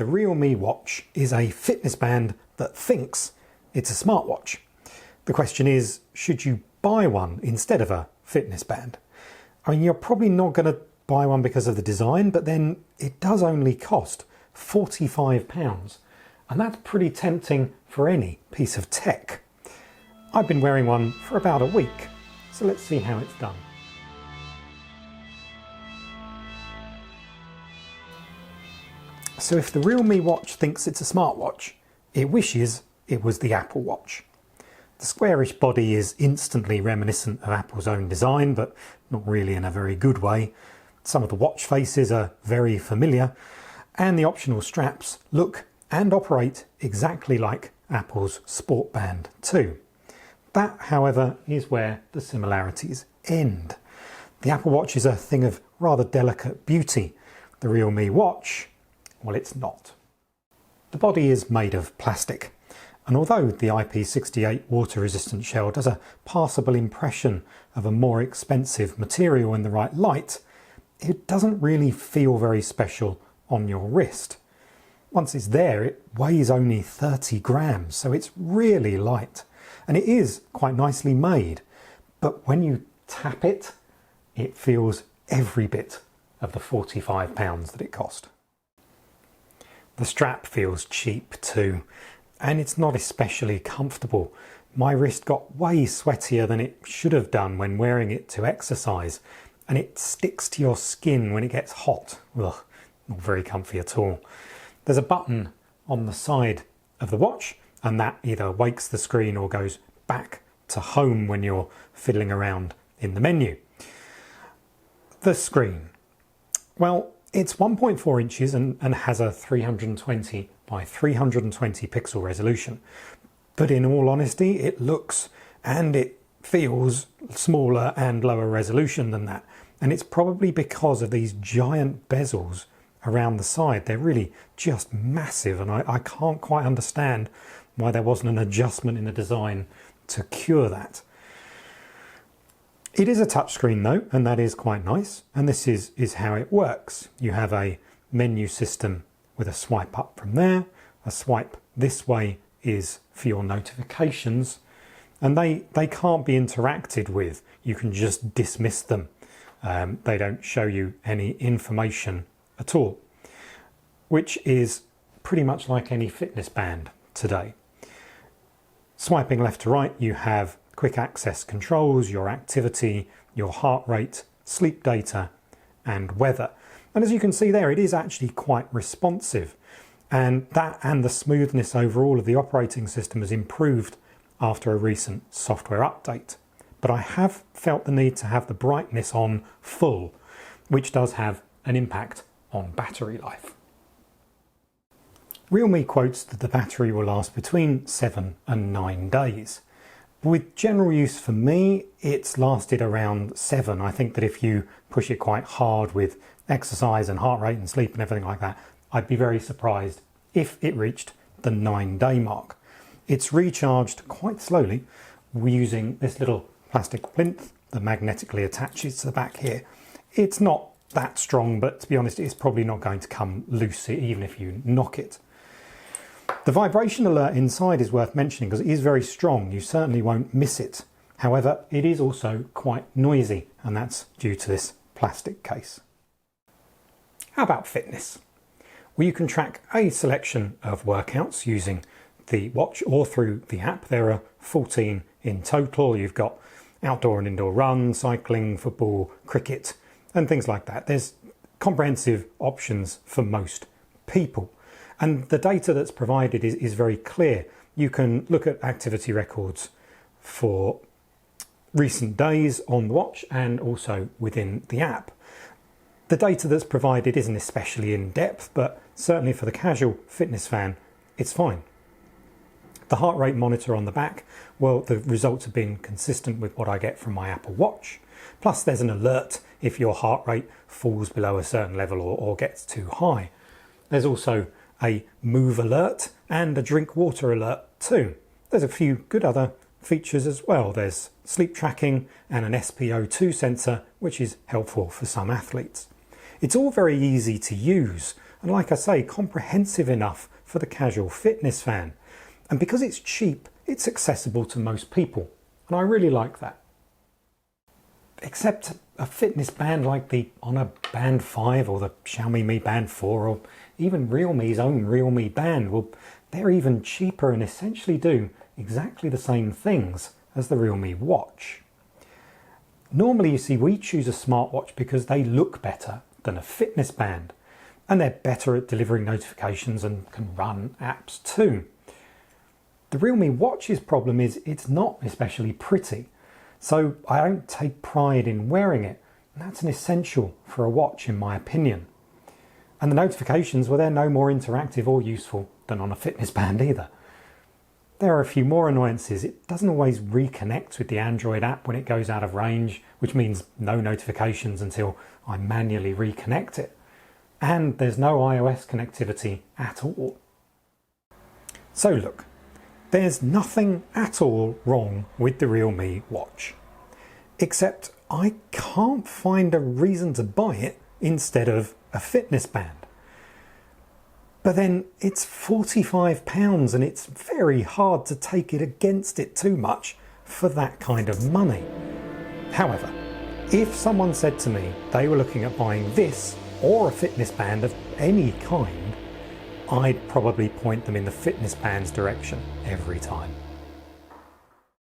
The Realme Watch is a fitness band that thinks it's a smartwatch. The question is, should you buy one instead of a fitness band? I mean, you're probably not going to buy one because of the design, but then it does only cost £45, and that's pretty tempting for any piece of tech. I've been wearing one for about a week, so let's see how it's done. So if the Realme Watch thinks it's a smartwatch, it wishes it was the Apple Watch. The squarish body is instantly reminiscent of Apple's own design, but not really in a very good way. Some of the watch faces are very familiar, and the optional straps look and operate exactly like Apple's Sport Band 2. That, however, is where the similarities end. The Apple Watch is a thing of rather delicate beauty. The Realme Watch, well, it's not. The body is made of plastic, and although the IP68 water-resistant shell does a passable impression of a more expensive material in the right light, it doesn't really feel very special on your wrist. Once it's there, it weighs only 30 grams, so it's really light. And it is quite nicely made, but when you tap it, it feels every bit of the £45 that it cost. The strap feels cheap too, and it's not especially comfortable. My wrist got way sweatier than it should have done when wearing it to exercise, and it sticks to your skin when it gets hot. Ugh, not very comfy at all. There's a button on the side of the watch, and that either wakes the screen or goes back to home when you're fiddling around in the menu. The screen. Well, it's 1.4 inches and has a 320 by 320 pixel resolution. But in all honesty, it looks and it feels smaller and lower resolution than that. And it's probably because of these giant bezels around the side. They're really just massive, and I can't quite understand why there wasn't an adjustment in the design to cure that. It is a touchscreen though, and that is quite nice, and this is how it works. You have a menu system with a swipe up from there, a swipe this way is for your notifications, and they can't be interacted with. You can just dismiss them. They don't show you any information at all, which is pretty much like any fitness band today. Swiping left to right, you have quick access controls, your activity, your heart rate, sleep data, and weather. And as you can see there, it is actually quite responsive. And that and the smoothness overall of the operating system has improved after a recent software update. But I have felt the need to have the brightness on full, which does have an impact on battery life. Realme quotes that the battery will last between 7 and 9 days. With general use for me, it's lasted around 7. I think that if you push it quite hard with exercise and heart rate and sleep and everything like that, I'd be very surprised if it reached the 9-day mark. It's recharged quite slowly using this little plastic plinth that magnetically attaches to the back here. It's not that strong, but to be honest, it's probably not going to come loose even if you knock it. The vibration alert inside is worth mentioning because it is very strong. You certainly won't miss it. However, it is also quite noisy, and that's due to this plastic case. How about fitness? Well, you can track a selection of workouts using the watch or through the app. There are 14 in total. You've got outdoor and indoor run, cycling, football, cricket, and things like that. There's comprehensive options for most people. And the data that's provided is very clear. You can look at activity records for recent days on the watch and also within the app. The data that's provided isn't especially in depth, but certainly for the casual fitness fan, it's fine. The heart rate monitor on the back, well, the results have been consistent with what I get from my Apple Watch. Plus there's an alert if your heart rate falls below a certain level or gets too high. There's also a move alert and a drink water alert too. There's a few good other features as well. There's sleep tracking and an SpO2 sensor, which is helpful for some athletes. It's all very easy to use, and like I say, comprehensive enough for the casual fitness fan. And because it's cheap, it's accessible to most people, and I really like that. Except a fitness band like the Honor Band 5 or the Xiaomi Mi Band 4 or even Realme's own Realme Band, well, they're even cheaper and essentially do exactly the same things as the Realme Watch. Normally, you see, we choose a smartwatch because they look better than a fitness band, and they're better at delivering notifications and can run apps too. The Realme Watch's problem is it's not especially pretty, so I don't take pride in wearing it, and that's an essential for a watch in my opinion. And the notifications, well, they're no more interactive or useful than on a fitness band either. There are a few more annoyances. It doesn't always reconnect with the Android app when it goes out of range, which means no notifications until I manually reconnect it. And there's no iOS connectivity at all. So look, there's nothing at all wrong with the Realme Watch, except I can't find a reason to buy it instead of a fitness band. But then it's £45 and it's very hard to take it against it too much for that kind of money. However, if someone said to me they were looking at buying this or a fitness band of any kind, I'd probably point them in the fitness band's direction every time.